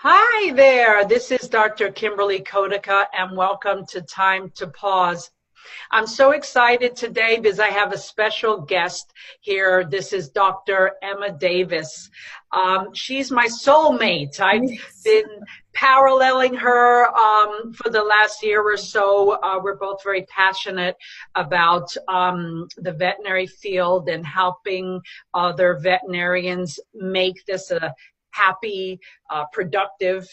Hi there, this is Dr. Kimberley Kohdakah, and welcome to Time to Pause. I'm so excited today because I have a special guest here. This is Dr. Emma Davis. She's my soulmate. I've been paralleling her for the last year or so. We're both very passionate about the veterinary field and helping other veterinarians make this a happy, productive,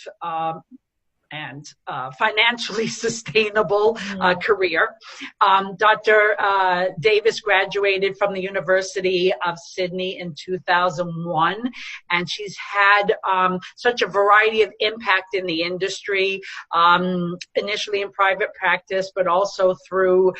and financially sustainable career. Dr. Davis graduated from the University of Sydney in 2001, and she's had such a variety of impact in the industry, initially in private practice, but also through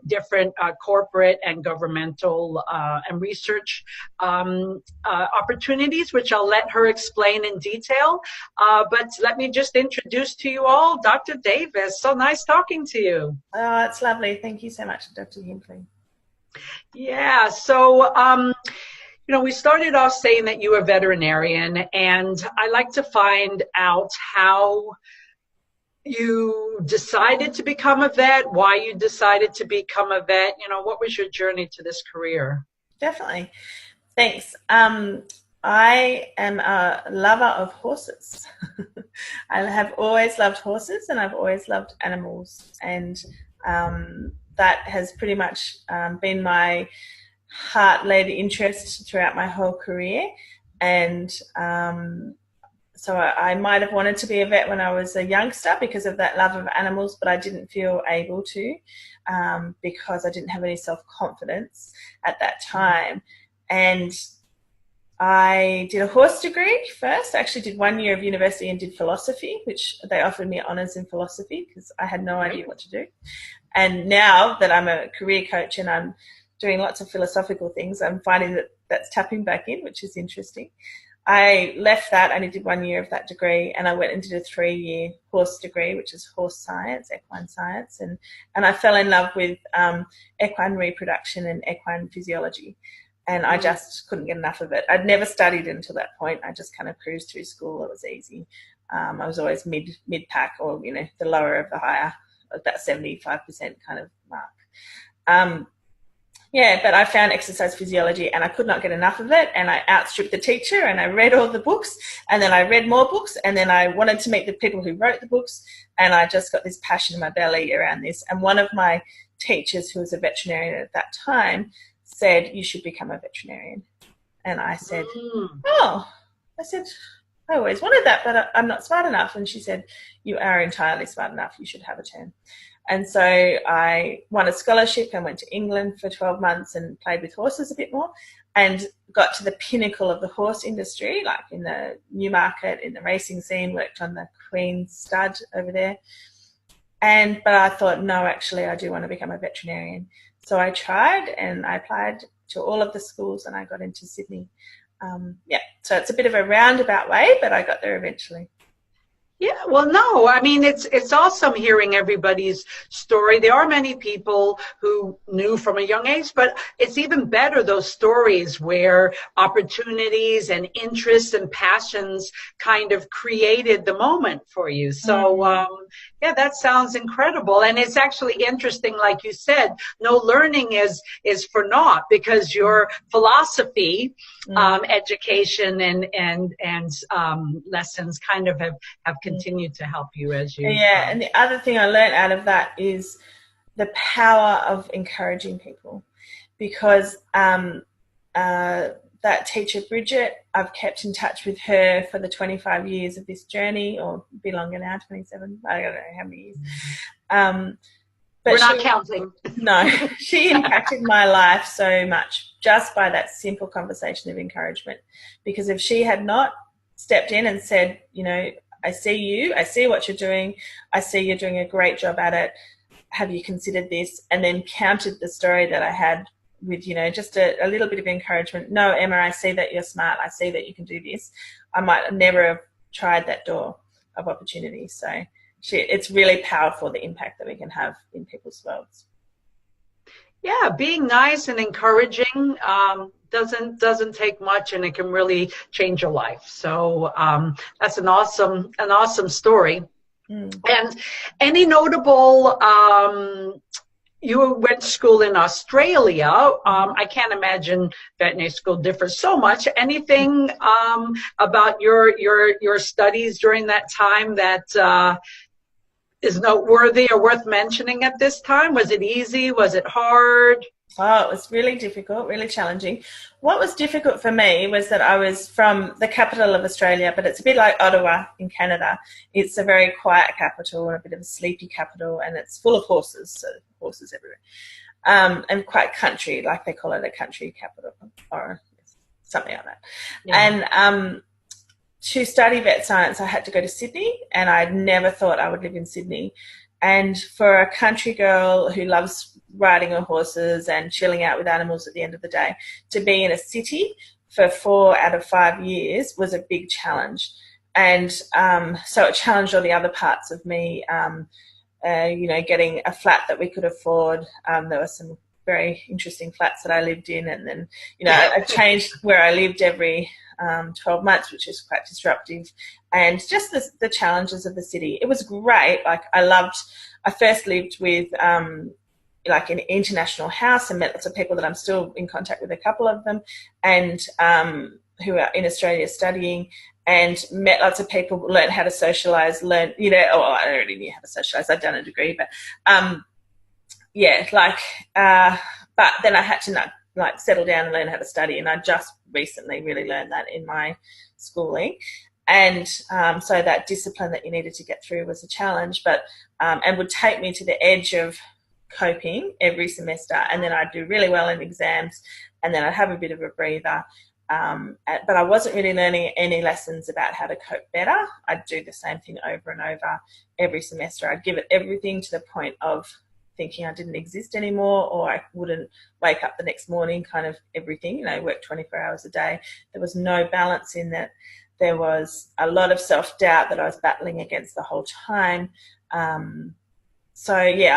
different corporate and governmental and research opportunities, which I'll let her explain in detail. But let me just introduce to you all Dr. Davis. So nice talking to you. Oh, it's lovely. Thank you so much, Dr. Kimberley. Yeah, so we started off saying that you were a veterinarian, and I like to find out how you decided to become a vet, why you decided to become a vet. What was your journey to this career? Definitely. Thanks. I am a lover of horses. I have always loved horses, and I've always loved animals, and that has pretty much been my heart-led interest throughout my whole career. And so I might have wanted to be a vet when I was a youngster because of that love of animals, but I didn't feel able to because I didn't have any self-confidence at that time. And I did a horse degree first. I actually did 1 year of university and did philosophy, which they offered me honours in philosophy because I had no idea what to do. And now that I'm a career coach and I'm doing lots of philosophical things, I'm finding that that's tapping back in, which is interesting. I left that, I only did 1 year of that degree, and I went and did a 3-year horse degree, which is horse science, equine science. And I fell in love with equine reproduction and equine physiology. And I just couldn't get enough of it. I'd never studied until that point. I just kind of cruised through school. It was easy. I was always mid-pack or, the lower of the higher, that 75% kind of mark. But I found exercise physiology and I could not get enough of it. And I outstripped the teacher and I read all the books, and then I read more books, and then I wanted to meet the people who wrote the books. And I just got this passion in my belly around this. And one of my teachers, who was a veterinarian at that time, said, "You should become a veterinarian." And I said, I always wanted that, but I'm not smart enough. And she said, "You are entirely smart enough. You should have a turn." And so I won a scholarship and went to England for 12 months and played with horses a bit more and got to the pinnacle of the horse industry, like in the Newmarket, in the racing scene, worked on the Queen stud over there. But I thought, no, actually, I do want to become a veterinarian. So I tried and I applied to all of the schools and I got into Sydney. So it's a bit of a roundabout way, but I got there eventually. Yeah, well, no, I mean, it's awesome hearing everybody's story. There are many people who knew from a young age, but it's even better, those stories where opportunities and interests and passions kind of created the moment for you. So, yeah, that sounds incredible. And it's actually interesting, like you said, no learning is for naught, because your philosophy, education and lessons kind of have continued to help you as you. Yeah, and the other thing I learned out of that is the power of encouraging people, because that teacher, Bridget, I've kept in touch with her for the 25 years of this journey, or a bit longer now, 27, I don't know how many years. But we're not counting. No, she impacted my life so much just by that simple conversation of encouragement. Because if she had not stepped in and said, I see you, I see what you're doing, I see you're doing a great job at it, have you considered this? And then countered the story that I had with, just a little bit of encouragement. No, Emma, I see that you're smart, I see that you can do this. I might never have tried that door of opportunity. So it's really powerful, the impact that we can have in people's worlds. Yeah, being nice and encouraging doesn't take much, and it can really change your life. So that's an awesome story. And any notable, you went to school in Australia. I can't imagine veterinary school differs so much. Anything about your studies during that time that is noteworthy or worth mentioning at this time? Was it easy? Was it hard? Oh, it was really difficult, really challenging. What was difficult for me was that I was from the capital of Australia, but it's a bit like Ottawa in Canada. It's a very quiet capital and a bit of a sleepy capital, and it's full of horses, so horses everywhere. And quite country, like they call it a country capital or something like that. Yeah. And to study vet science, I had to go to Sydney, and I'd never thought I would live in Sydney. And for a country girl who loves riding her horses and chilling out with animals at the end of the day, to be in a city for 4 out of 5 years was a big challenge. And so it challenged all the other parts of me, getting a flat that we could afford. There were some very interesting flats that I lived in, and then, I changed where I lived every 12 months, which is quite disruptive, and just the challenges of the city. It was great. Like I first lived with like an international house and met lots of people that I'm still in contact with, a couple of them, and who are in Australia studying, and met lots of people, learned how to socialize, I already knew how to socialize. I'd done a degree, but but then I had to settle down and learn how to study, and I just recently really learned that in my schooling. And so that discipline that you needed to get through was a challenge, but and would take me to the edge of coping every semester, and then I'd do really well in exams, and then I'd have a bit of a breather. But I wasn't really learning any lessons about how to cope better. I'd do the same thing over and over every semester. I'd give it everything to the point of thinking I didn't exist anymore, or I wouldn't wake up the next morning, kind of everything, work 24 hours a day. There was no balance in that. There was a lot of self-doubt that I was battling against the whole time.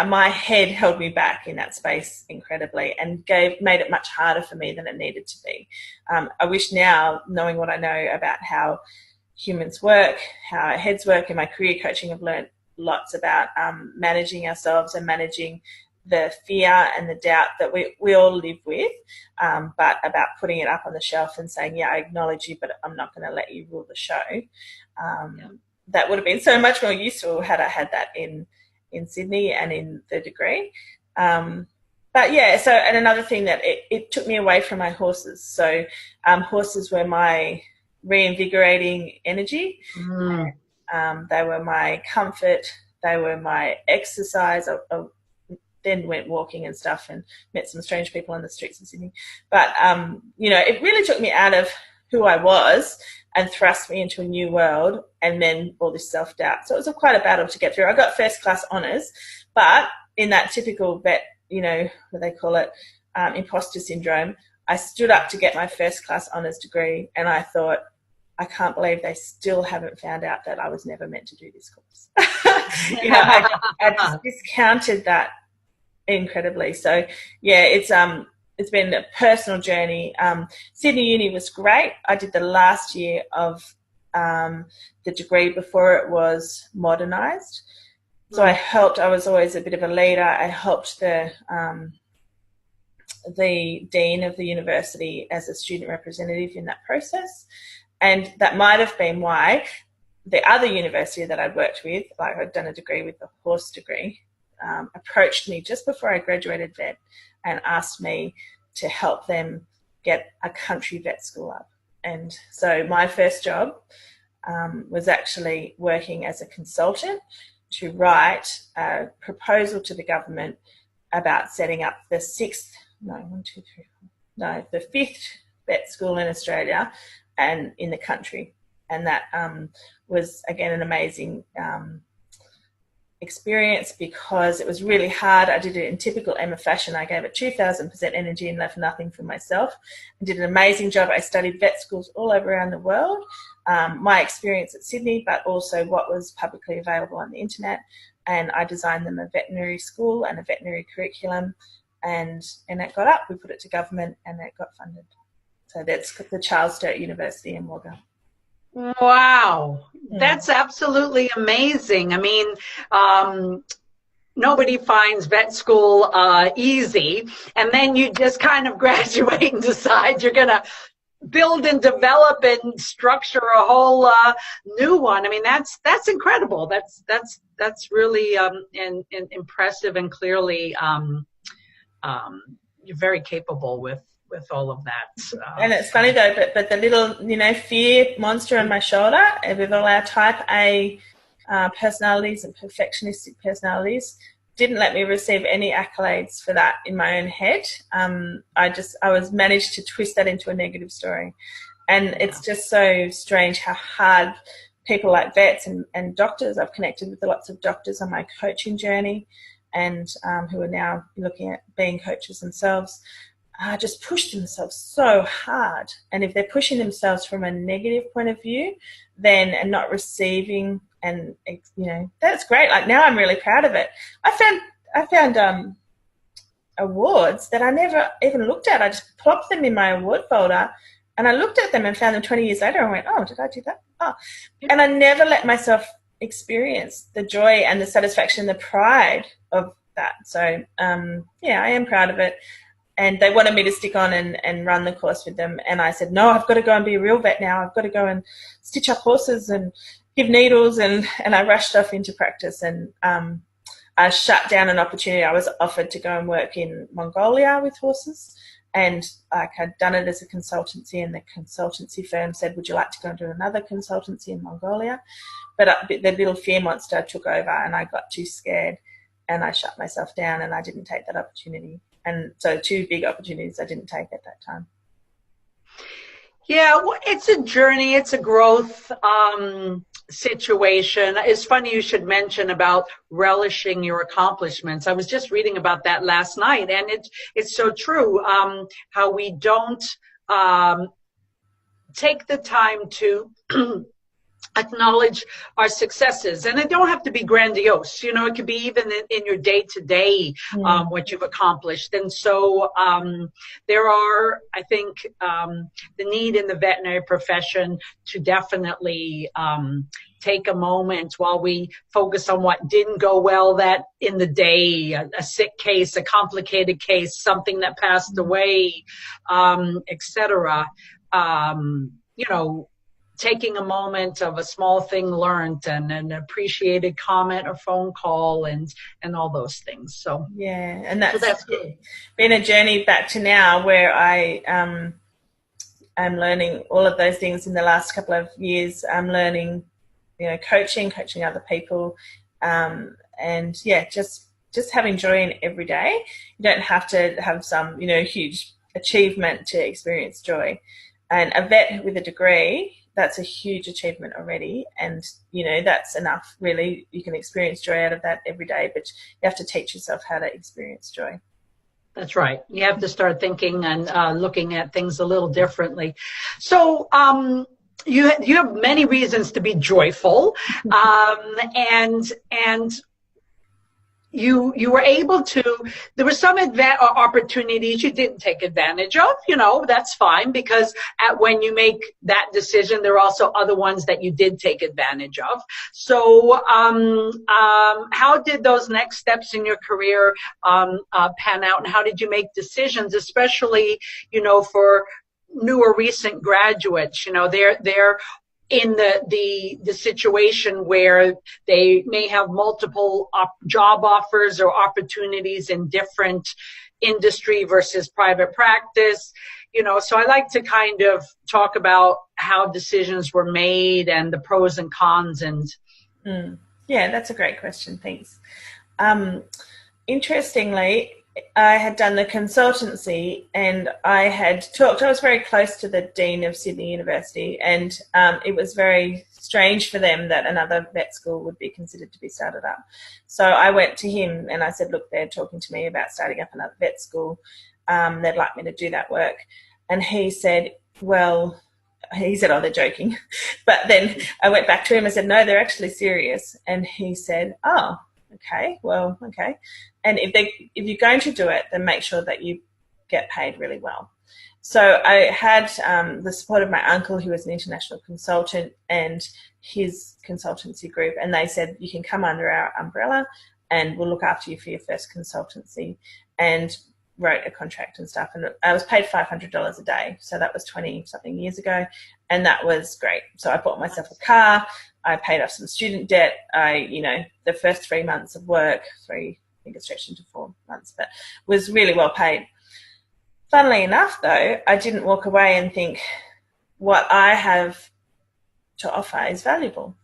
My head held me back in that space incredibly, and made it much harder for me than it needed to be. I wish now, knowing what I know about how humans work, how our heads work, in my career coaching, I've learned lots about managing ourselves and managing the fear and the doubt that we all live with, but about putting it up on the shelf and saying, I acknowledge you, but I'm not going to let you rule the show. That would have been so much more useful had I had that in Sydney and in the degree. And another thing that it took me away from my horses. So horses were my reinvigorating energy. They were my comfort. They were my exercise. I then went walking and stuff and met some strange people on the streets of Sydney. But, it really took me out of who I was and thrust me into a new world, and then all this self-doubt. So it was quite a battle to get through. I got first-class honours, but in that typical vet, what they call it, imposter syndrome, I stood up to get my first-class honours degree, and I thought, I can't believe they still haven't found out that I was never meant to do this course. I just discounted that incredibly. So it's been a personal journey. Sydney Uni was great. I did the last year of the degree before it was modernised. So I was always a bit of a leader. I helped the dean of the university as a student representative in that process. And that might have been why the other university that I'd worked with, like I'd done a degree with, the horse degree, approached me just before I graduated vet and asked me to help them get a country vet school up. And so my first job was actually working as a consultant to write a proposal to the government about setting up the fifth vet school in Australia and in the country. And that was, again, an amazing experience, because it was really hard. I did it in typical Emma fashion. I gave it 2,000% energy and left nothing for myself. I did an amazing job. I studied vet schools all over around the world, my experience at Sydney, but also what was publicly available on the internet. And I designed them a veterinary school and a veterinary curriculum, and it got up. We put it to government and it got funded. So that's the Charles Sturt University in Wagga. Wow, that's absolutely amazing. I mean, nobody finds vet school easy, and then you just kind of graduate and decide you're going to build and develop and structure a whole new one. I mean, that's incredible. That's really impressive, and clearly you're very capable with all of that. And it's funny though, but the little, fear monster on my shoulder, with all our type A personalities and perfectionistic personalities, didn't let me receive any accolades for that in my own head. I was managed to twist that into a negative story. And it's just so strange how hard people like vets and doctors, I've connected with lots of doctors on my coaching journey, and who are now looking at being coaches themselves, just push themselves so hard. And if they're pushing themselves from a negative point of view, then and not receiving, and that's great. Like, now I'm really proud of it. I found awards that I never even looked at. I just plopped them in my award folder, and I looked at them and found them 20 years later and went, oh, did I do that? Oh. And I never let myself experience the joy and the satisfaction, the pride of that. So I am proud of it. And they wanted me to stick on and run the course with them. And I said, no, I've got to go and be a real vet now. I've got to go and stitch up horses and give needles. And I rushed off into practice, and I shut down an opportunity. I was offered to go and work in Mongolia with horses. And I had done it as a consultancy, and the consultancy firm said, would you like to go and do another consultancy in Mongolia? But the little fear monster took over, and I got too scared, and I shut myself down, and I didn't take that opportunity. And so 2 big opportunities I didn't take at that time. Yeah, well, it's a journey. It's a growth situation. It's funny you should mention about relishing your accomplishments. I was just reading about that last night, and it's so true, how we don't take the time to acknowledge our successes. And they don't have to be grandiose. It could be even in your day-to-day, what you've accomplished. And so there are, I think, the need in the veterinary profession to definitely take a moment while we focus on what didn't go well that in the day, a sick case, a complicated case, something that passed away, etc. Taking a moment of a small thing learned, and an appreciated comment or phone call, and all those things. So yeah, and that's good. Been a journey back to now where I am learning all of those things in the last couple of years. I'm learning, coaching other people, and just having joy in every day. You don't have to have some huge achievement to experience joy. And a vet with a degree, that's a huge achievement already, and that's enough, really. You can experience joy out of that every day, but you have to teach yourself how to experience joy. That's right. You have to start thinking and looking at things a little differently. So you have many reasons to be joyful, and you were able to, there were some opportunities you didn't take advantage of, that's fine, because when you make that decision, there are also other ones that you did take advantage of. So how did those next steps in your career pan out, and how did you make decisions, especially, for newer recent graduates? They're in the situation where they may have multiple job offers or opportunities in different industry versus private practice. So I like to kind of talk about how decisions were made and the pros and cons. And yeah, that's a great question. Thanks. Interestingly, I had done the consultancy, and I was very close to the Dean of Sydney University, and it was very strange for them that another vet school would be considered to be started up. So I went to him and I said, look, they're talking to me about starting up another vet school. They'd like me to do that work. And he said, oh, they're joking. But then I went back to him and said, no, they're actually serious. And he said, oh, okay, well, okay. And if you're going to do it, then make sure that you get paid really well. So I had the support of my uncle, who was an international consultant, and his consultancy group, and they said, you can come under our umbrella and we'll look after you for your first consultancy, and wrote a contract and stuff. And I was paid $500 a day. So that was 20 something years ago. And that was great. So I bought myself a car. I paid off some student debt. The first 3 months of work, I think it stretched into 4 months, but was really well paid. Funnily enough, though, I didn't walk away and think what I have to offer is valuable.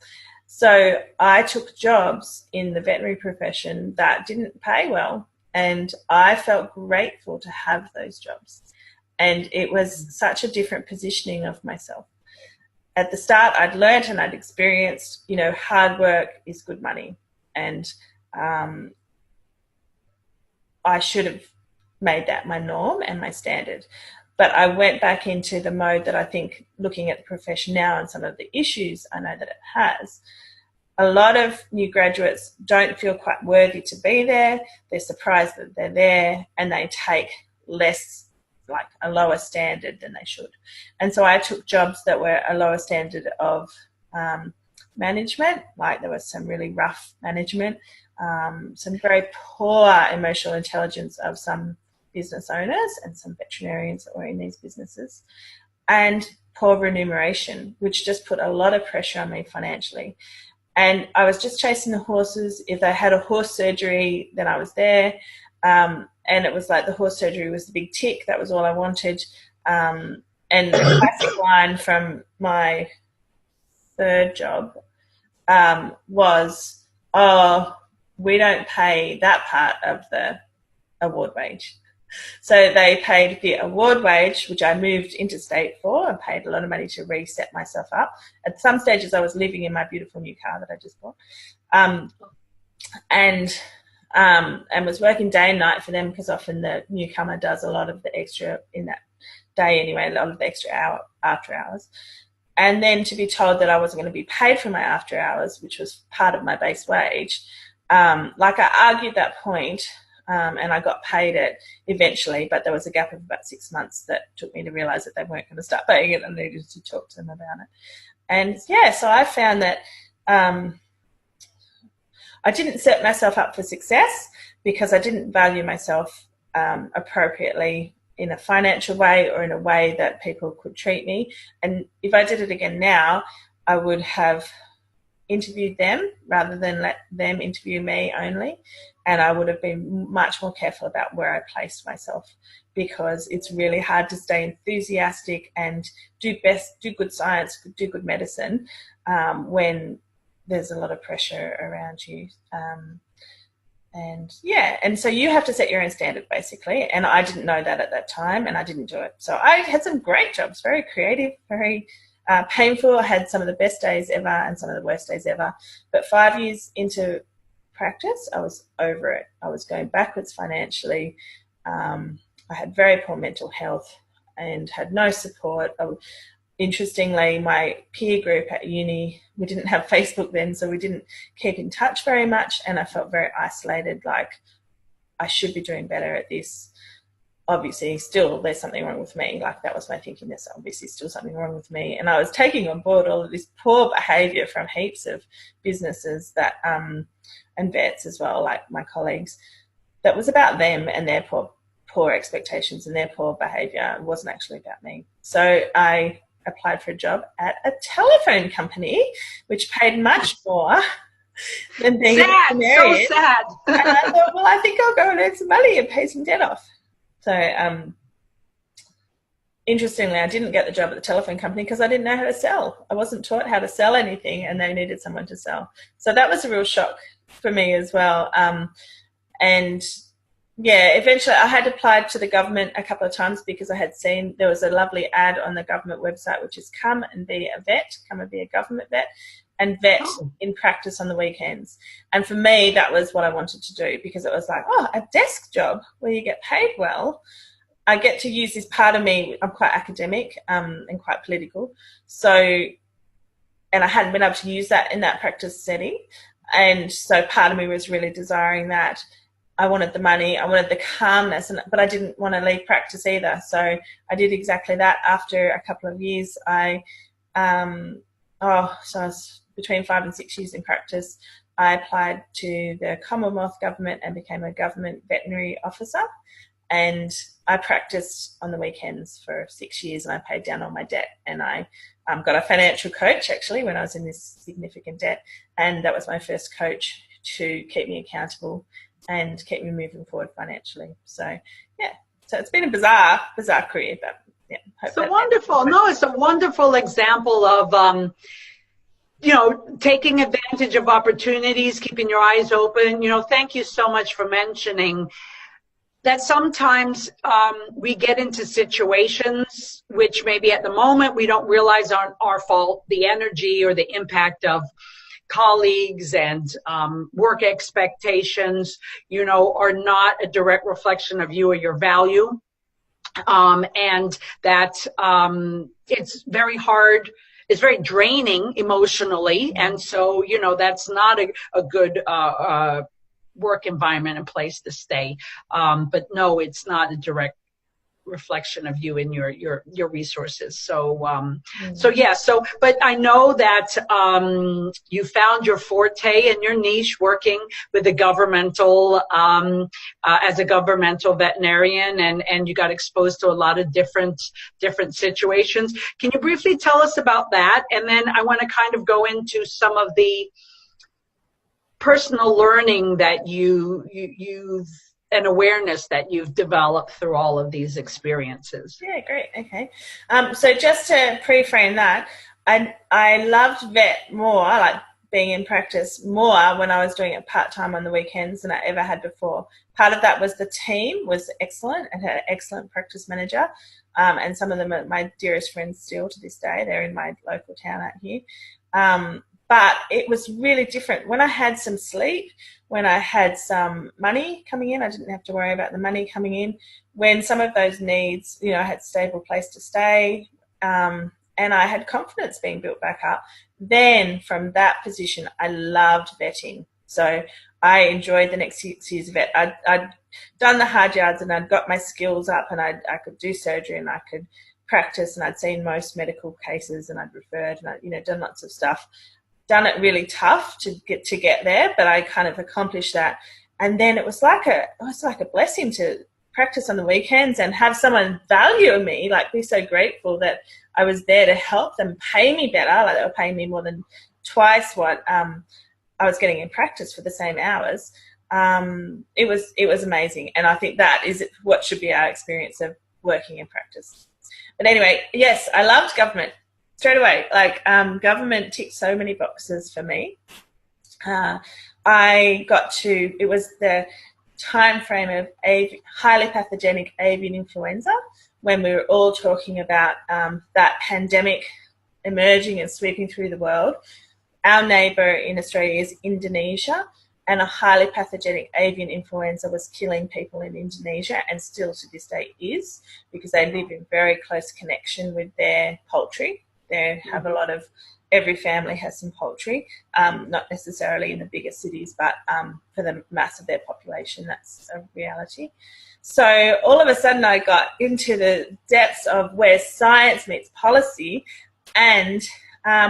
So I took jobs in the veterinary profession that didn't pay well, and I felt grateful to have those jobs. And it was such a different positioning of myself. At the start, I'd learned and I'd experienced, hard work is good money. And I should have made that my norm and my standard. But I went back into the mode that I think, looking at the profession now and some of the issues I know that it has, a lot of new graduates don't feel quite worthy to be there. They're surprised that they're there, and they take less, like a lower standard than they should. And so I took jobs that were a lower standard of management, like there was some really rough management, some very poor emotional intelligence of some business owners and some veterinarians that were in these businesses, and poor remuneration, which just put a lot of pressure on me financially. And I was just chasing the horses. If they had a horse surgery, then I was there. And it was like the horse surgery was the big tick. That was all I wanted. And the classic line from my third job was, "Oh, we don't pay that part of the award wage." So they paid the award wage, which I moved interstate for, and paid a lot of money to reset myself up. At some stages, I was living in my beautiful new car that I just bought, and was working day and night for them, because often the newcomer does a lot of the extra in that day anyway, a lot of the extra after hours. And then to be told that I wasn't going to be paid for my after hours, which was part of my base wage, I argued that point. And I got paid it eventually, but there was a gap of about 6 months that took me to realise that they weren't going to start paying it, and I needed to talk to them about it. And so I found that I didn't set myself up for success because I didn't value myself appropriately in a financial way or in a way that people could treat me. And if I did it again now, I would have interviewed them rather than let them interview me only. And I would have been much more careful about where I placed myself, because it's really hard to stay enthusiastic and do good science, do good medicine when there's a lot of pressure around you. And so you have to set your own standard, basically. And I didn't know that at that time, and I didn't do it. So I had some great jobs, very creative, very painful. I had some of the best days ever and some of the worst days ever. But 5 years into practice, I was over it. I was going backwards financially. I had very poor mental health and had no support. Interestingly, my peer group at uni, we didn't have Facebook then, so we didn't keep in touch very much, and I felt very isolated, like I should be doing better at this. Obviously, still, there's something wrong with me. Like, that was my thinking. There's obviously still something wrong with me. And I was taking on board all of this poor behaviour from heaps of businesses that, and vets as well, like my colleagues, that was about them and their poor expectations and their poor behaviour. It wasn't actually about me. So I applied for a job at a telephone company, which paid much more than being sad, a veterinarian. So sad. And I thought, well, I think I'll go and earn some money and pay some debt off. So interestingly, I didn't get the job at the telephone company because I didn't know how to sell. I wasn't taught how to sell anything, and they needed someone to sell. So that was a real shock for me as well. Eventually I had applied to the government a couple of times because I had seen there was a lovely ad on the government website, which is come and be a vet, come and be a government vet, and vet in practice on the weekends. And for me, that was what I wanted to do, because it was like, a desk job where you get paid well. I get to use this part of me. I'm quite academic and quite political. And I hadn't been able to use that in that practice setting. And so part of me was really desiring that. I wanted the money, I wanted the calmness, but I didn't want to leave practice either. So I did exactly that. After a couple of years, so I was between 5 and 6 years in practice. I applied to the Commonwealth government and became a government veterinary officer. And I practiced on the weekends for 6 years, and I paid down all my debt. And I got a financial coach, actually, when I was in this significant debt. And that was my first coach to keep me accountable and keep me moving forward financially. So, yeah. So it's been a bizarre career, but yeah. So wonderful. No, it's a wonderful example of, taking advantage of opportunities, keeping your eyes open. Thank you so much for mentioning that sometimes we get into situations which maybe at the moment we don't realize aren't our fault, the energy or the impact of colleagues and work expectations, are not a direct reflection of you or your value. And that it's very hard. It's very draining emotionally. And so, that's not a good work environment and place to stay. But no, it's not a direct reflection of you and your resources. So, but I know that you found your forte and your niche working with the governmental, as a governmental veterinarian, and you got exposed to a lot of different situations. Can you briefly tell us about that? And then I want to kind of go into some of the personal learning that you've and awareness that you've developed through all of these experiences. Yeah, great. Okay. So just to pre-frame that, I loved vet more, like being in practice more when I was doing it part-time on the weekends than I ever had before. Part of that was the team was excellent and had an excellent practice manager. And some of them are my dearest friends still to this day. They're in my local town out here. But it was really different. When I had some sleep, when I had some money coming in, I didn't have to worry about the money coming in. When some of those needs, I had a stable place to stay, and I had confidence being built back up, then from that position, I loved vetting. So I enjoyed the next 6 years of vet. I'd done the hard yards and I'd got my skills up, and I could do surgery and I could practice, and I'd seen most medical cases, and I'd referred, and I'd done lots of stuff. Done it really tough to get there, but I kind of accomplished that. And then it was like a blessing to practice on the weekends and have someone value me, like be so grateful that I was there to help them, pay me better. Like they were paying me more than twice what I was getting in practice for the same hours. It was amazing, and I think that is what should be our experience of working in practice. But anyway, yes, I loved government. Straight away, government ticked so many boxes for me. It was the time frame of highly pathogenic avian influenza, when we were all talking about that pandemic emerging and sweeping through the world. Our neighbour in Australia is Indonesia, and a highly pathogenic avian influenza was killing people in Indonesia, and still to this day is, because they live in very close connection with their poultry. They have a lot of, every family has some poultry, not necessarily in the bigger cities, but for the mass of their population, that's a reality. So all of a sudden I got into the depths of where science meets policy, and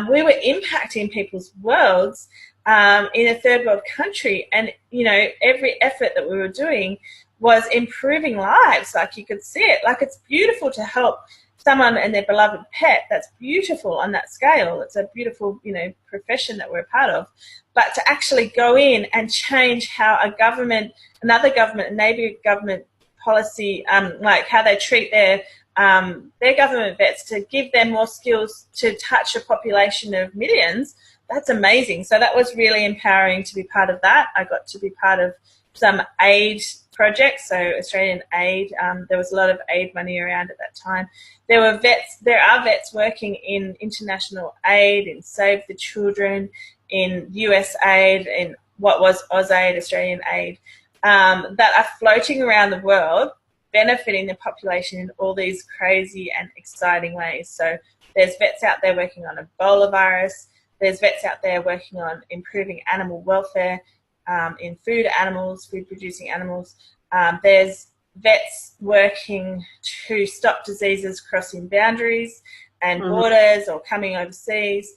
we were impacting people's worlds in a third world country. And, every effort that we were doing was improving lives. Like you could see it, like it's beautiful to help someone and their beloved pet. That's beautiful on that scale. It's a beautiful, profession that we're a part of. But to actually go in and change how another government, a neighbour government policy, like how they treat their government vets, to give them more skills to touch a population of millions, that's amazing. So that was really empowering to be part of that. I got to be part of some aid projects, so Australian aid. There was a lot of aid money around at that time. There are vets working in international aid, in Save the Children, in US aid, in what was AusAid, Australian aid, that are floating around the world, benefiting the population in all these crazy and exciting ways. So there's vets out there working on Ebola virus. There's vets out there working on improving animal welfare in food animals, food-producing animals. There's vets working to stop diseases crossing boundaries and borders or coming overseas.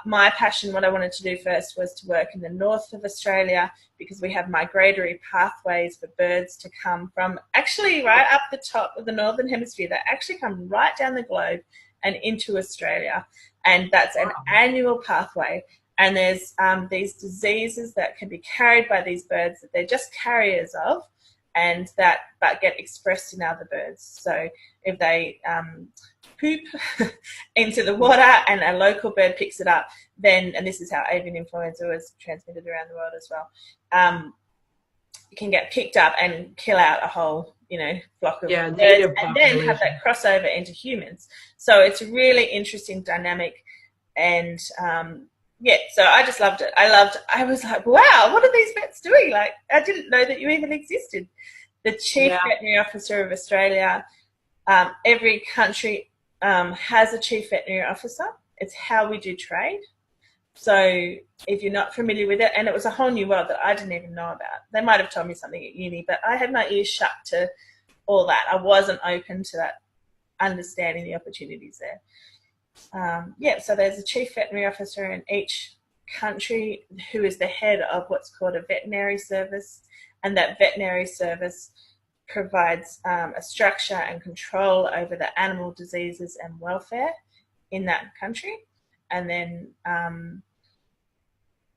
My passion, what I wanted to do first, was to work in the north of Australia, because we have migratory pathways for birds to come from actually right up the top of the northern hemisphere. They actually come right down the globe and into Australia, and that's an annual pathway. And there's these diseases that can be carried by these birds that they're just carriers of, and that but get expressed in other birds. So if they poop into the water and a local bird picks it up, then, and this is how avian influenza was transmitted around the world as well, it can get picked up and kill out a whole, flock of birds, and then have that crossover into humans. So it's a really interesting dynamic, and so I just loved it. I was like, wow, what are these vets doing? Like, I didn't know that you even existed. The Chief Veterinary Officer of Australia, every country has a Chief Veterinary Officer. It's how we do trade. So if you're not familiar with it, and it was a whole new world that I didn't even know about. They might have told me something at uni, but I had my ears shut to all that. I wasn't open to that, understanding the opportunities there. So there's a Chief Veterinary Officer in each country who is the head of what's called a veterinary service, and that veterinary service provides a structure and control over the animal diseases and welfare in that country, and then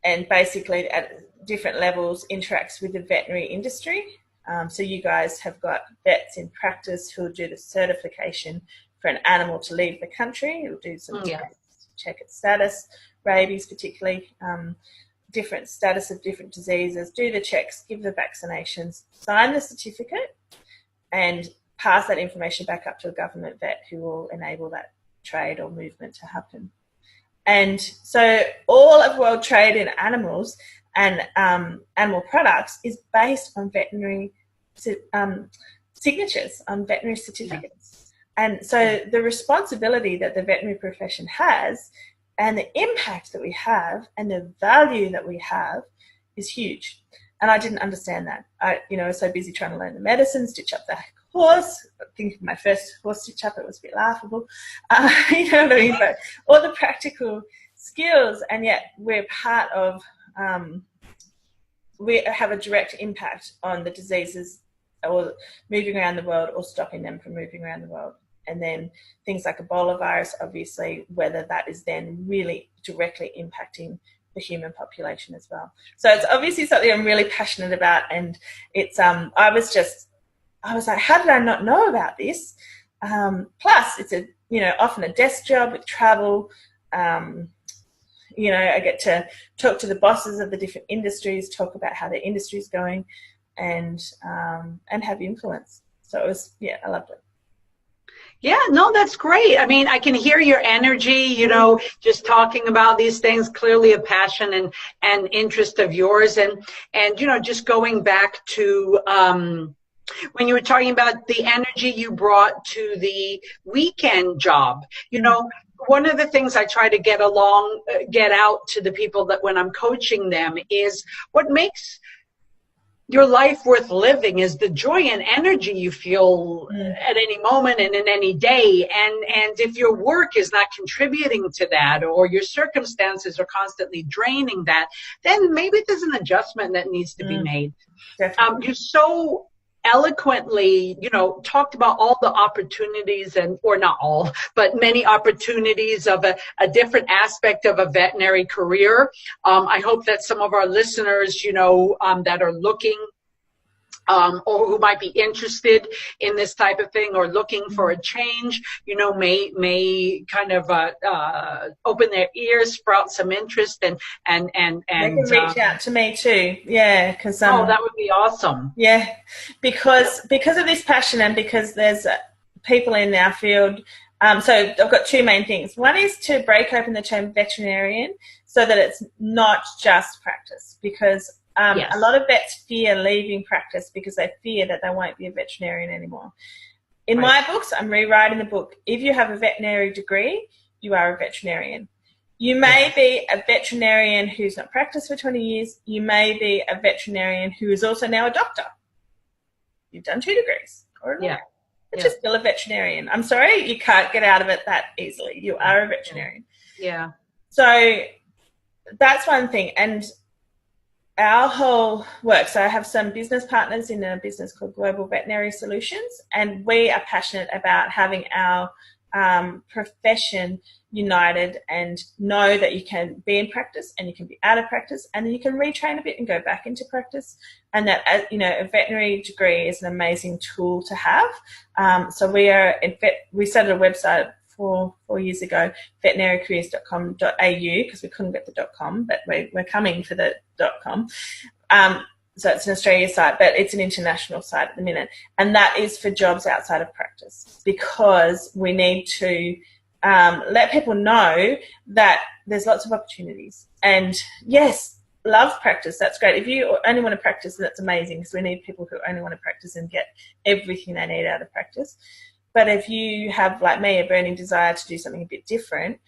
and basically at different levels interacts with the veterinary industry. So you guys have got vets in practice who will do the certification for an animal to leave the country. It'll do some tests, check its status, rabies particularly, different status of different diseases, do the checks, give the vaccinations, sign the certificate, and pass that information back up to a government vet who will enable that trade or movement to happen. And so all of world trade in animals and animal products is based on veterinary signatures, on veterinary certificates. And so the responsibility that the veterinary profession has, and the impact that we have, and the value that we have, is huge. And I didn't understand that. I was so busy trying to learn the medicine, stitch up the horse. I think my first horse stitch up, it was a bit laughable. You know what I mean? But all the practical skills, and yet we're part of, we have a direct impact on the diseases or moving around the world, or stopping them from moving around the world. And then things like Ebola virus, obviously, whether that is then really directly impacting the human population as well. So it's obviously something I'm really passionate about, and it's I was like, how did I not know about this? Plus, it's often a desk job with travel. I get to talk to the bosses of the different industries, talk about how their industry is going, and have influence. So it was, I loved it. Yeah, no, that's great. I mean, I can hear your energy, just talking about these things, clearly a passion and interest of yours. And just going back to when you were talking about the energy you brought to the weekend job, one of the things I try to get out to the people that when I'm coaching them is what makes your life worth living is the joy and energy you feel at any moment and in any day. And if your work is not contributing to that, or your circumstances are constantly draining that, then maybe there's an adjustment that needs to be made. You're so eloquently, talked about all the opportunities, or not all, but many opportunities of a different aspect of a veterinary career. I hope that some of our listeners, that are looking or who might be interested in this type of thing, or looking for a change, may kind of open their ears, sprout some interest, and they can reach out to me too. Yeah, because that would be awesome. Yeah, because of this passion, and because there's people in our field. So I've got two main things. One is to break open the term veterinarian so that it's not just practice, because a lot of vets fear leaving practice because they fear that they won't be a veterinarian anymore. In my books, I'm rewriting the book. If you have a veterinary degree, you are a veterinarian. You may be a veterinarian who's not practiced for 20 years. You may be a veterinarian who is also now a doctor. You've done 2 degrees or a lawyer. But you're still a veterinarian. I'm sorry, you can't get out of it that easily. You are a veterinarian. Yeah. So that's one thing. And our whole work, so I have some business partners in a business called Global Veterinary Solutions, and we are passionate about having our profession united and know that you can be in practice and you can be out of practice and then you can retrain a bit and go back into practice, and that a veterinary degree is an amazing tool to have. So we started a website 4 years ago, veterinarycareers.com.au, because we couldn't get the .com, but we're coming for the .com. So it's an Australia site, but it's an international site at the minute. And that is for jobs outside of practice, because we need to let people know that there's lots of opportunities. And yes, love practice, that's great. If you only want to practice, that's amazing, because we need people who only want to practice and get everything they need out of practice. But if you have, like me, a burning desire to do something a bit different,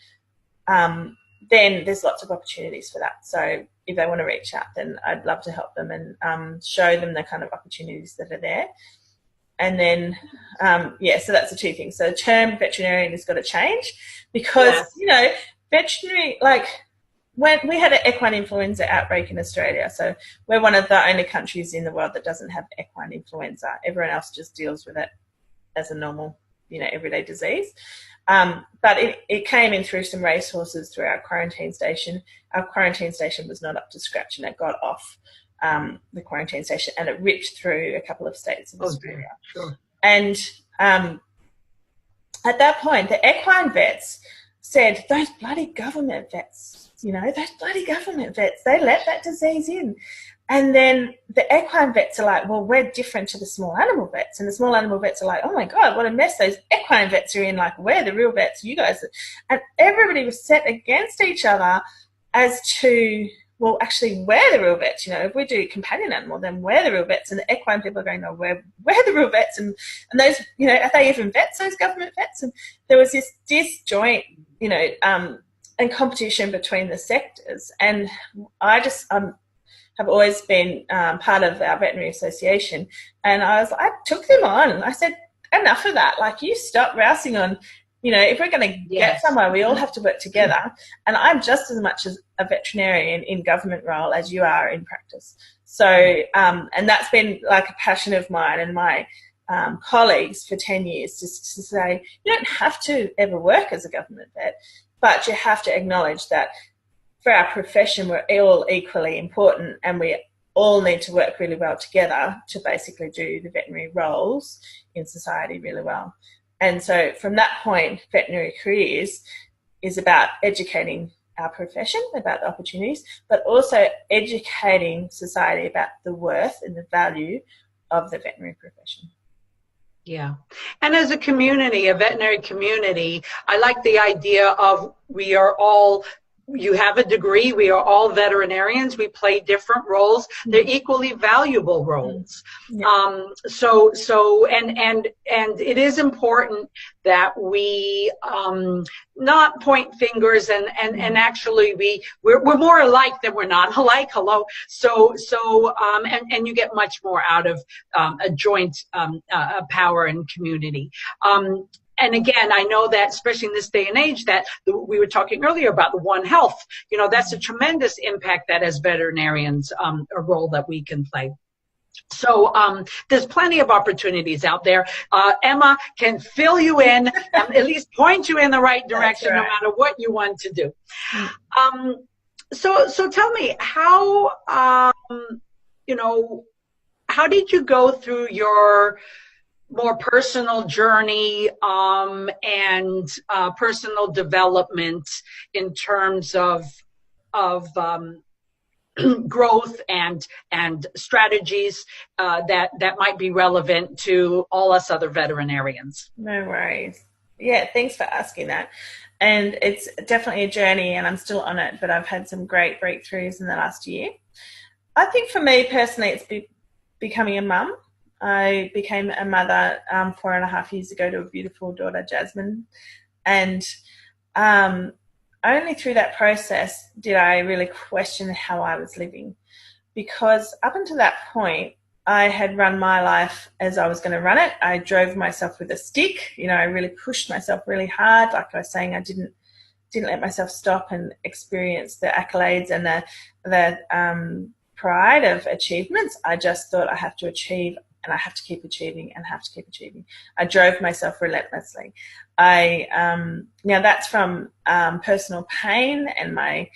then there's lots of opportunities for that. So if they want to reach out, then I'd love to help them and show them the kind of opportunities that are there. And then, so that's the 2 things. So the term veterinarian has got to change, because, veterinary, like when we had an equine influenza outbreak in Australia, so we're one of the only countries in the world that doesn't have equine influenza. Everyone else just deals with it as a normal, everyday disease. But it came in through some racehorses through our quarantine station. Our quarantine station was not up to scratch, and it got off the quarantine station, and it ripped through a couple of states of Australia. Sure. And at that point, the equine vets said, those bloody government vets, they let that disease in. And then the equine vets are like, well, we're different to the small animal vets. And the small animal vets are like, oh, my God, what a mess those equine vets are in. Like, we're the real vets, you guys. And everybody was set against each other as to, well, actually, we're the real vets. If we do companion animal, then we're the real vets. And the equine people are going, no, we're the real vets. And those, are they even vets, those government vets? And there was this disjoint, and competition between the sectors. And I just have always been part of our veterinary association, and I took them on. I said, enough of that. Like, you stop rousing on, if we're going to get somewhere, we all have to work together. And I'm just as much as a veterinarian in government role as you are in practice. So, and that's been like a passion of mine and my colleagues for 10 years, just to say, you don't have to ever work as a government vet, but you have to acknowledge that for our profession, we're all equally important, and we all need to work really well together to basically do the veterinary roles in society really well. And so from that point, veterinary careers is about educating our profession about the opportunities, but also educating society about the worth and the value of the veterinary profession. Yeah. And as a community, a veterinary community, I like the idea of you have a degree, we are all veterinarians, we play different roles, they're equally valuable roles. Yeah. And it is important that we not point fingers and actually we're more alike than we're not alike. Hello. And you get much more out of a joint power and community. And again, I know that especially in this day and age that we were talking earlier about the One Health, that's a tremendous impact that as veterinarians, a role that we can play. So there's plenty of opportunities out there. Emma can fill you in, at least point you in the right direction, right, no matter what you want to do. So tell me, how did you go through your more personal journey and personal development in terms of growth and strategies that might be relevant to all us other veterinarians? No worries. Yeah, thanks for asking that. And it's definitely a journey, and I'm still on it, but I've had some great breakthroughs in the last year. I think for me personally, it's becoming a mum. I became a mother 4.5 years ago to a beautiful daughter, Jasmine. And only through that process did I really question how I was living, because up until that point, I had run my life as I was going to run it. I drove myself with a stick. You know, I really pushed myself really hard. Like I was saying, I didn't let myself stop and experience the accolades and the pride of achievements. I just thought I have to achieve, and I have to keep achieving and have to keep achieving. I drove myself relentlessly. Now that's from personal pain and my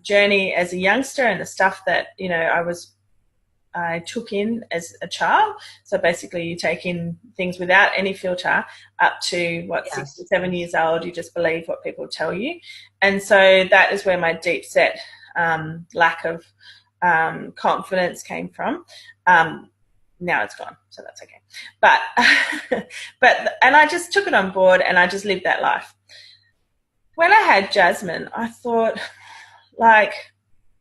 journey as a youngster and the stuff that, you know, I took in as a child. So basically you take in things without any filter up to, Yes. 6 or 7 years old, you just believe what people tell you. And so that is where my deep set lack of confidence came from. Now it's gone, so that's okay. But and I just took it on board and I just lived that life. When I had Jasmine, I thought, like,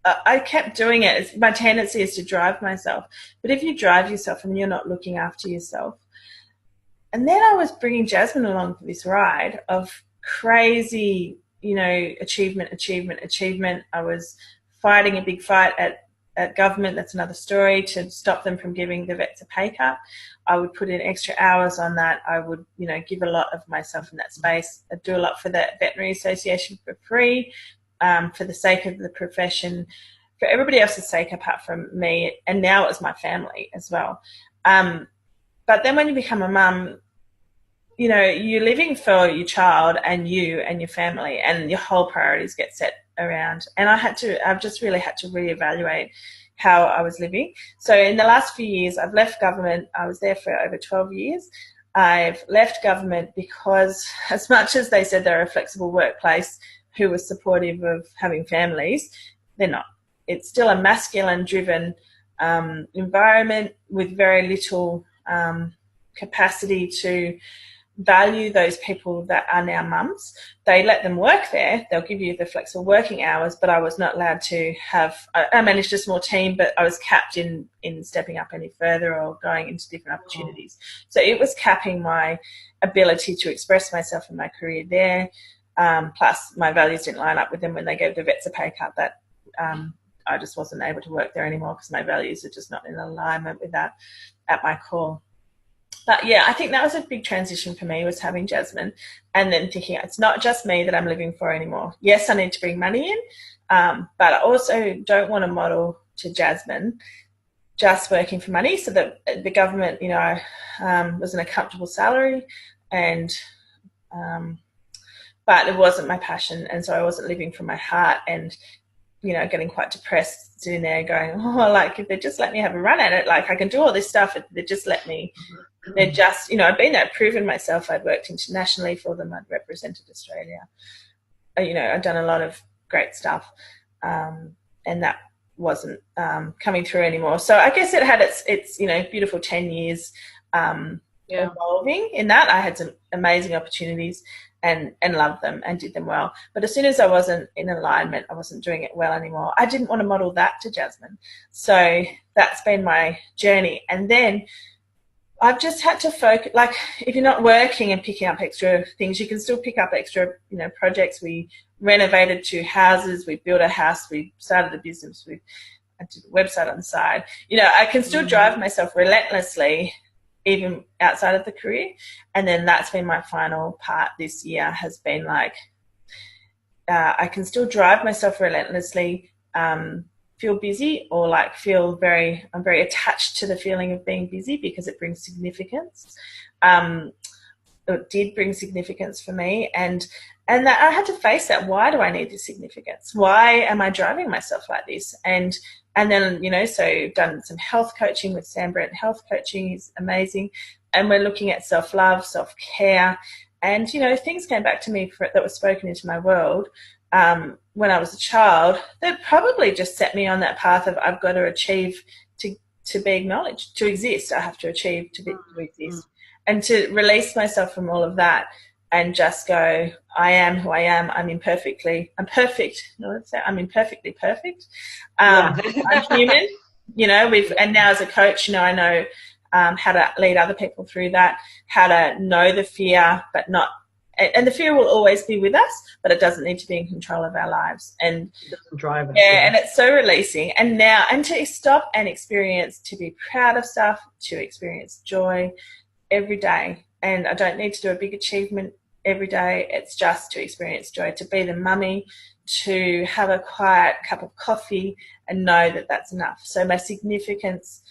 I kept doing it. My tendency is to drive myself. But if you drive yourself and you're not looking after yourself. And then I was bringing Jasmine along for this ride of crazy, you know, achievement. I was fighting a big fight at government, that's another story, to stop them from giving the vets a pay cut. I would put in extra hours on that. I would, you know, give a lot of myself in that space. I'd do a lot for the Veterinary Association for free. For the sake of the profession, for everybody else's sake apart from me, and now it was my family as well. But then when you become a mum, you know, you're living for your child and you and your family, and your whole priorities get set around. And I've just really had to reevaluate how I was living. So in the last few years, I've left government. I was there for over 12 years. I've left government because, as much as they said they're a flexible workplace who was supportive of having families, they're not. It's still a masculine-driven environment with very little capacity to value those people that are now mums. They let them work there. They'll give you the flexible working hours, but I was not allowed to have, I managed a small team, but I was capped in stepping up any further or going into different opportunities. So it was capping my ability to express myself in my career there. Plus my values didn't line up with them when they gave the vets a pay cut. That I just wasn't able to work there anymore because my values are just not in alignment with that at my core. But yeah, I think that was a big transition for me, was having Jasmine and then thinking it's not just me that I'm living for anymore. Yes, I need to bring money in, but I also don't want to model to Jasmine just working for money, so that the government, you know, was in a comfortable salary and but it wasn't my passion, and so I wasn't living from my heart, and, you know, getting quite depressed sitting there going, oh, like, if they just let me have a run at it, like, I can do all this stuff if they just let me. They're just, you know, I'd been there, proven myself. I'd worked internationally for them. I'd represented Australia. You know, I'd done a lot of great stuff, and that wasn't coming through anymore. So I guess it had its you know, beautiful 10 years evolving in that. I had some amazing opportunities and loved them and did them well. But as soon as I wasn't in alignment, I wasn't doing it well anymore, I didn't want to model that to Jasmine. So that's been my journey. And then I've just had to focus, like, if you're not working and picking up extra things, you can still pick up extra, you know, projects. We renovated 2 houses, we built a house, we started a business, I did a website on the side. You know, I can still drive myself relentlessly even outside of the career. And then that's been my final part this year, has been like, I can still drive myself relentlessly, feel busy, or like I'm very attached to the feeling of being busy because it brings significance. It did bring significance for me, and that I had to face that. Why do I need this significance? Why am I driving myself like this? And then, you know, so done some health coaching with Sam Brent. Health coaching is amazing, and we're looking at self-love, self-care, and, you know, things came back to me that was spoken into my world when I was a child that probably just set me on that path of I've got to achieve to be acknowledged, to exist. I have to achieve to exist, and to release myself from all of that and just go, I am who I am. I'm perfect. No, let's say I'm imperfectly perfect. I'm human, you know, and now as a coach, you know, I know how to lead other people through that, how to know the fear but not and the fear will always be with us, but it doesn't need to be in control of our lives. And it doesn't drive us. Yeah, and it's so releasing. And to stop and experience, to be proud of stuff, to experience joy every day. And I don't need to do a big achievement every day. It's just to experience joy, to be the mummy, to have a quiet cup of coffee and know that that's enough. So my significance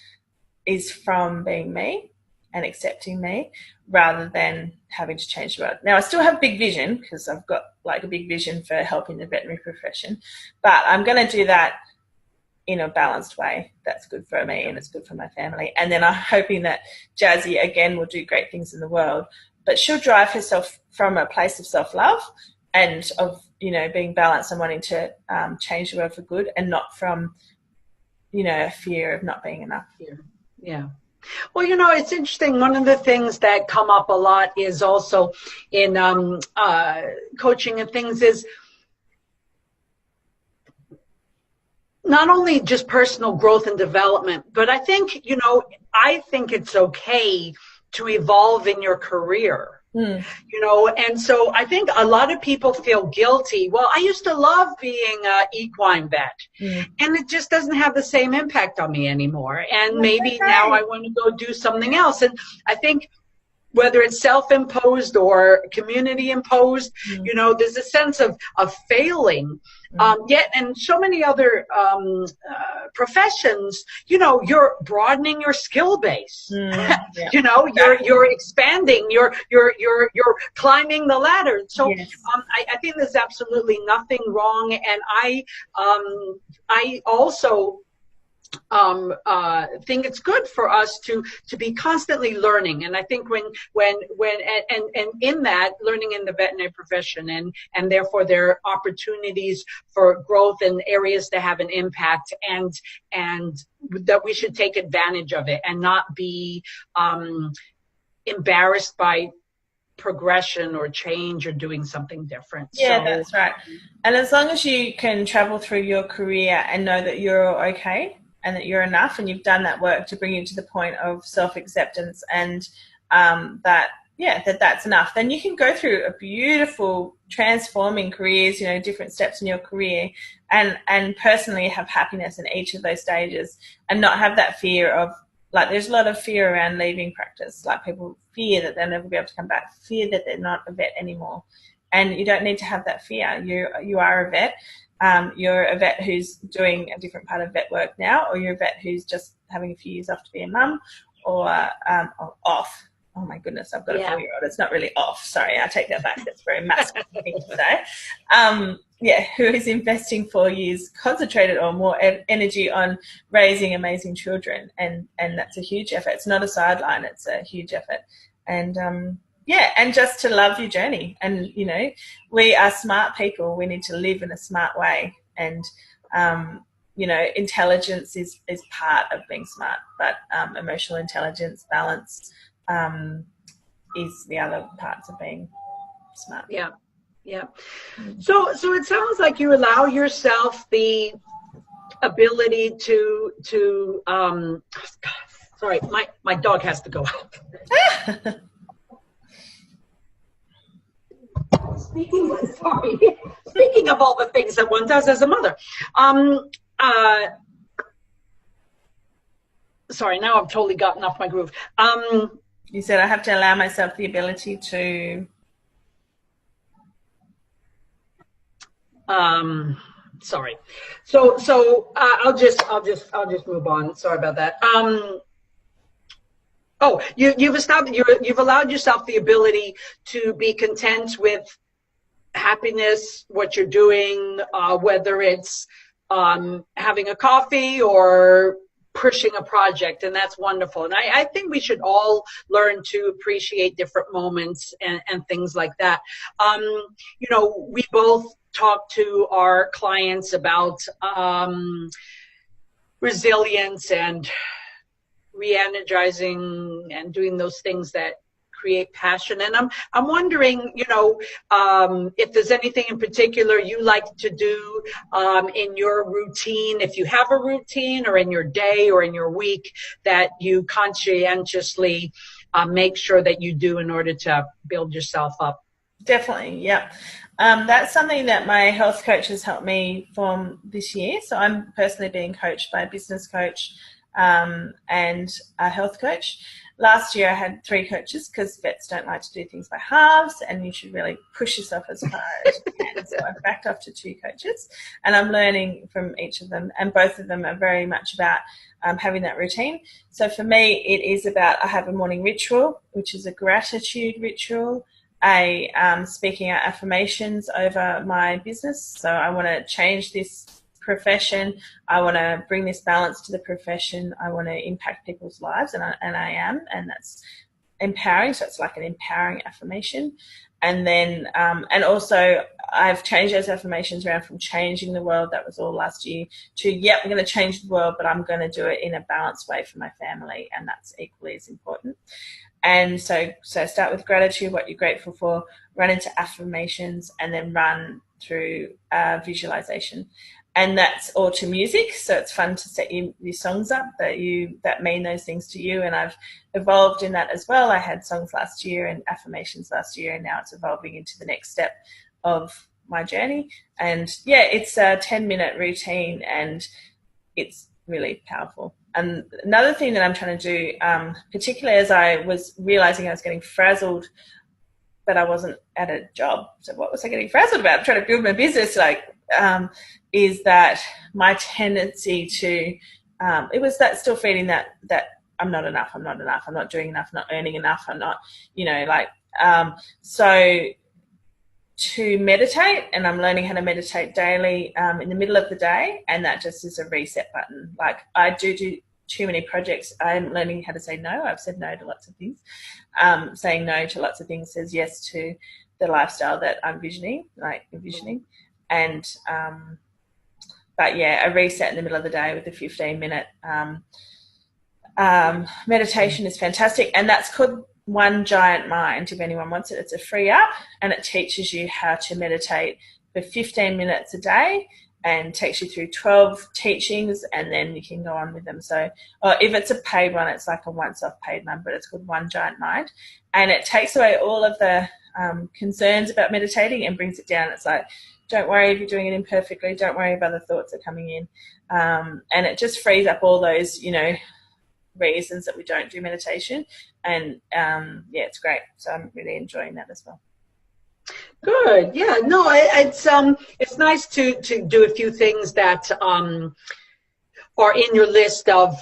is from being me and accepting me rather than having to change the world. Now, I still have big vision because I've got like a big vision for helping the veterinary profession, but I'm going to do that in a balanced way that's good for me and it's good for my family. And then I'm hoping that Jazzy, again, will do great things in the world, but she'll drive herself from a place of self-love and of, being balanced and wanting to change the world for good, and not from, a fear of not being enough. Yeah. Well, it's interesting. One of the things that come up a lot is also in coaching and things is not only just personal growth and development, but I think, I think it's okay to evolve in your career. And so I think a lot of people feel guilty. Well, I used to love being an equine vet, and it just doesn't have the same impact on me anymore. And maybe now I want to go do something else. And I think whether it's self-imposed or community-imposed, there's a sense of failing. Yet in so many other professions, you're broadening your skill base. You're expanding. You're climbing the ladder. So yes. I think there's absolutely nothing wrong. And I also think it's good for us to be constantly learning. And I think when in that learning in the veterinary profession, and therefore there are opportunities for growth in areas to have an impact, and that we should take advantage of it and not be embarrassed by progression or change or doing something different. Yeah, that's right. And as long as you can travel through your career and know that you're okay and that you're enough, and you've done that work to bring you to the point of self-acceptance, and that's enough, then you can go through a beautiful transforming careers, different steps in your career, and personally have happiness in each of those stages, and not have that fear of, like, there's a lot of fear around leaving practice. Like, people fear that they'll never be able to come back, fear that they're not a vet anymore. And you don't need to have that fear. You are a vet. You're a vet who's doing a different part of vet work now, or you're a vet who's just having a few years off to be a mum, or off. Oh my goodness, I've got a 4-year-old. It's not really off. Sorry, I take that back. That's very masculine thing to say. Who is investing 4 years concentrated or more energy on raising amazing children, and that's a huge effort. It's not a sideline. It's a huge effort. And and just to love your journey. And, we are smart people. We need to live in a smart way. And, intelligence is part of being smart, but emotional intelligence, balance is the other parts of being smart. Yeah. Yeah. So it sounds like you allow yourself the ability to sorry, my dog has to go out. Speaking of all the things that one does as a mother, sorry, now I've totally gotten off my groove. You said I have to allow myself the ability to. Sorry. So I'll just move on. Sorry about that. You've allowed yourself the ability to be content with happiness, what you're doing, whether it's having a coffee or pushing a project, and that's wonderful. And I think we should all learn to appreciate different moments and things like that. We both talk to our clients about resilience and re-energizing and doing those things that create passion. And I'm wondering, if there's anything in particular you like to do in your routine, if you have a routine, or in your day or in your week that you conscientiously make sure that you do in order to build yourself up. Definitely, yeah. That's something that my health coach has helped me from this year. So I'm personally being coached by a business coach and a health coach. Last year I had 3 coaches because vets don't like to do things by halves, and you should really push yourself as far as you can. So I've backed off to 2 coaches, and I'm learning from each of them, and both of them are very much about having that routine. So for me, it is about, I have a morning ritual, which is a gratitude ritual, speaking out affirmations over my business. So I want to change this profession. I want to bring this balance to the profession. I want to impact people's lives, and I am, and that's empowering. So it's like an empowering affirmation. And then, and also I've changed those affirmations around from changing the world, that was all last year, to, yep, I'm going to change the world, but I'm going to do it in a balanced way for my family, and that's equally as important. And so start with gratitude, what you're grateful for, run into affirmations, and then run through visualization. And that's all to music, so it's fun to set your songs up that mean those things to you. And I've evolved in that as well. I had songs last year and affirmations last year, and now it's evolving into the next step of my journey. And yeah, it's a 10-minute routine, and it's really powerful. And another thing that I'm trying to do, particularly as I was realizing I was getting frazzled, but I wasn't at a job. So what was I getting frazzled about? I'm trying to build my business, is that my tendency to, it was that still feeding that I'm not enough, I'm not doing enough, I'm not earning enough, I'm not, so to meditate, and I'm learning how to meditate daily in the middle of the day, and that just is a reset button. Like, I do too many projects. I'm learning how to say no. I've said no to lots of things. Saying no to lots of things says yes to the lifestyle that I'm envisioning. And but yeah, a reset in the middle of the day with a 15-minute meditation is fantastic. And that's called One Giant Mind, if anyone wants it. It's a free app, and it teaches you how to meditate for 15 minutes a day, and takes you through 12 teachings, and then you can go on with them. So if it's a paid one, it's like a once-off paid one, but it's called One Giant Mind. And it takes away all of the concerns about meditating and brings it down. It's like, don't worry if you're doing it imperfectly. Don't worry if other thoughts are coming in. And it just frees up all those, reasons that we don't do meditation. And, yeah, it's great. So I'm really enjoying that as well. Good. Yeah. No, it's nice to do a few things that are in your list of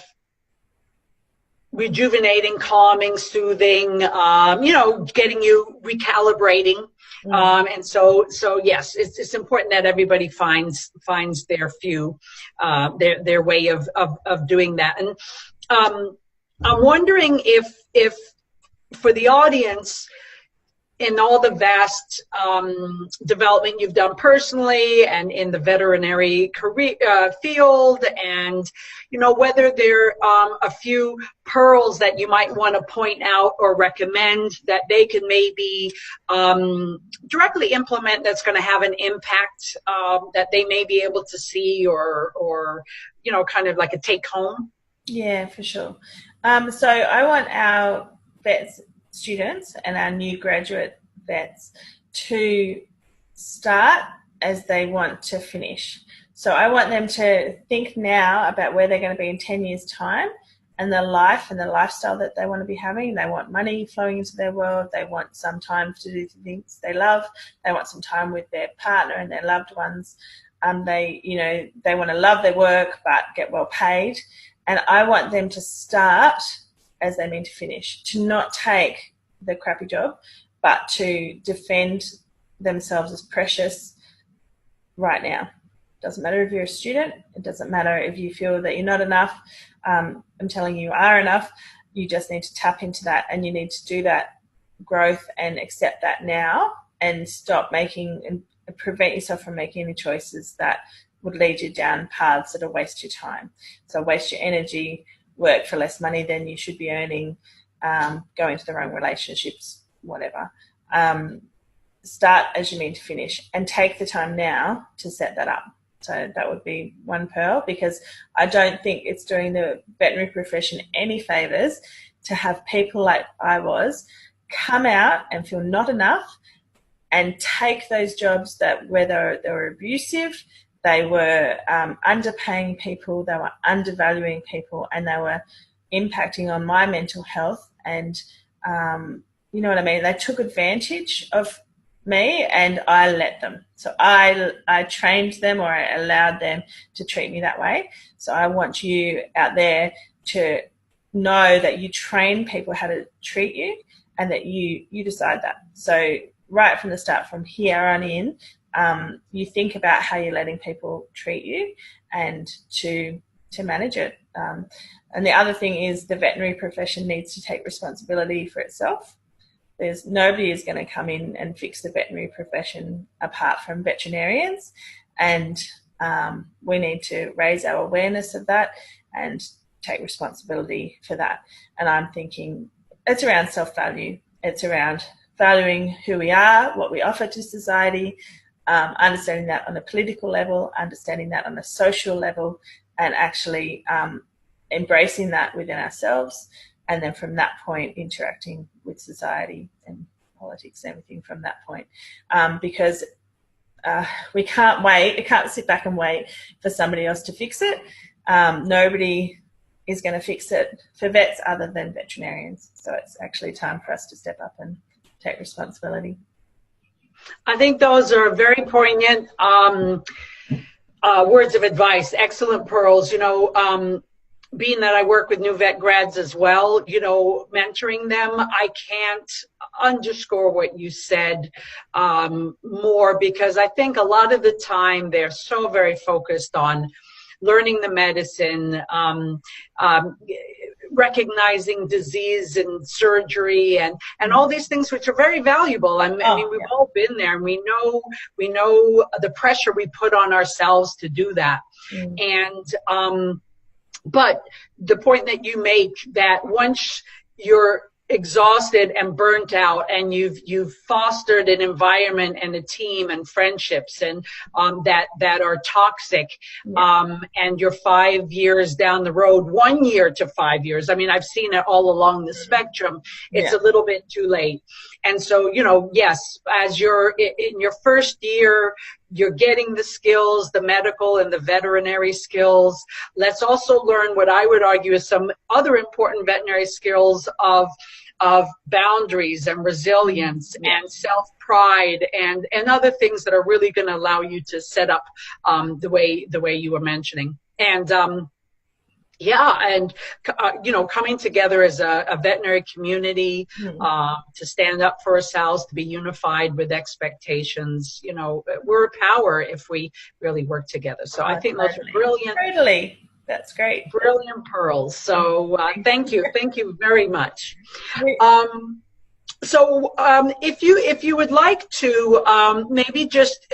rejuvenating, calming, soothing, getting you recalibrating. And so yes, it's important that everybody finds their their way of doing that. And I'm wondering if for the audience, in all the vast development you've done personally and in the veterinary career field, and whether there are a few pearls that you might want to point out or recommend that they can maybe directly implement, that's going to have an impact that they may be able to see, or kind of like a take home. Yeah, for sure. So I want our vets students and our new graduate vets to start as they want to finish. So I want them to think now about where they're going to be in 10 years' time, and the life and the lifestyle that they want to be having. They want money flowing into their world. They want some time to do the things they love. They want some time with their partner and their loved ones. They want to love their work but get well paid. And I want them to start as they mean to finish, to not take the crappy job, but to defend themselves as precious right now. Doesn't matter if you're a student. It doesn't matter if you feel that you're not enough. I'm telling you are enough. You just need to tap into that, and you need to do that growth and accept that now, and stop making and prevent yourself from making any choices that would lead you down paths that will waste your time. So waste your energy, work for less money than you should be earning, go into the wrong relationships, whatever. Start as you mean to finish, and take the time now to set that up. So that would be one pearl, because I don't think it's doing the veterinary profession any favours to have people like I was come out and feel not enough and take those jobs that whether they were abusive, they were underpaying people, they were undervaluing people, and they were impacting on my mental health. And you know what I mean? They took advantage of me, and I let them. So I trained them, or I allowed them to treat me that way. So I want you out there to know that you train people how to treat you, and that you decide that. So right from the start, from here on in, you think about how you're letting people treat you, and to manage it. And the other thing is the veterinary profession needs to take responsibility for itself. Nobody is going to come in and fix the veterinary profession apart from veterinarians, and we need to raise our awareness of that and take responsibility for that. And I'm thinking it's around self-value. It's around valuing who we are, what we offer to society, understanding that on a political level, understanding that on a social level, and actually embracing that within ourselves. And then from that point, interacting with society and politics and everything from that point. Because we can't wait. We can't sit back and wait for somebody else to fix it. Nobody is going to fix it for vets other than veterinarians. So it's actually time for us to step up and take responsibility. I think those are very poignant words of advice, excellent pearls. You know, being that I work with new vet grads as well, you know, mentoring them, I can't underscore what you said more, because I think a lot of the time they're so very focused on learning the medicine, recognizing disease and surgery and all these things, which are very valuable. I mean, we've all been there, and we know the pressure we put on ourselves to do that. And but the point that you make, that once you're exhausted and burnt out, and you've fostered an environment and a team and friendships and that are toxic, and you're 5 years down the road, 1 year to 5 years, I mean, I've seen it all along the spectrum, it's a little bit too late. And so, you know, yes, as you're in your first year, you're getting the skills, the medical and the veterinary skills. Let's also learn what I would argue is some other important veterinary skills of boundaries and resilience and self-pride and other things that are really going to allow you to set up the way you were mentioning. And you know, coming together as a veterinary community to stand up for ourselves, to be unified with expectations. You know, we're a power if we really work together. So I think those are brilliant. Totally. That's great. Brilliant pearls. So thank you very much. So if you would like to maybe just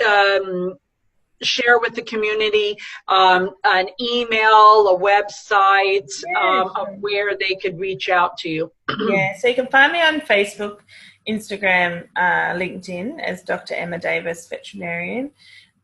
share with the community an email, a website of where they could reach out to you. Yeah, so you can find me on Facebook, Instagram, LinkedIn as Dr. Emma Davis, veterinarian.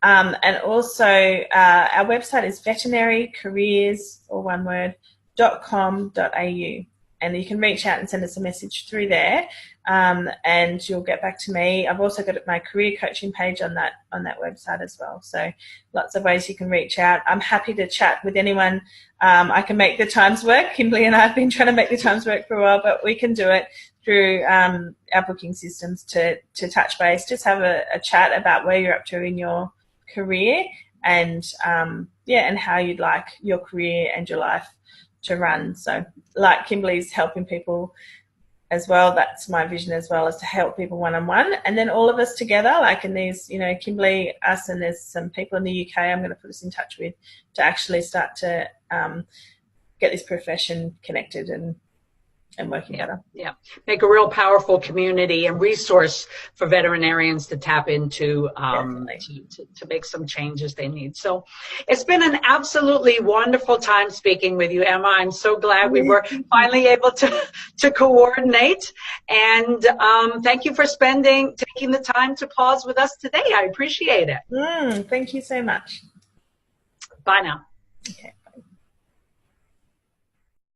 And also our website is veterinarycareers, or one word, .com.au. And you can reach out and send us a message through there, and you'll get back to me. I've also got my career coaching page on that website as well. So lots of ways you can reach out. I'm happy to chat with anyone. I can make the times work. Kimberley and I have been trying to make the times work for a while, but we can do it through our booking systems to touch base, just have a chat about where you're up to in your career, and and how you'd like your career and your life to run. So like Kimberley's helping people as well, that's my vision as well, is to help people one-on-one, and then all of us together, like in these, you know, Kimberley, us, and there's some people in the UK I'm going to put us in touch with to actually start to get this profession connected and working together. Yeah, make a real powerful community and resource for veterinarians to tap into to make some changes they need. So it's been an absolutely wonderful time speaking with you, Emma. I'm so glad we were finally able to coordinate, and thank you for taking the time to pause with us today. I appreciate it. Thank you so much. Bye now. Okay.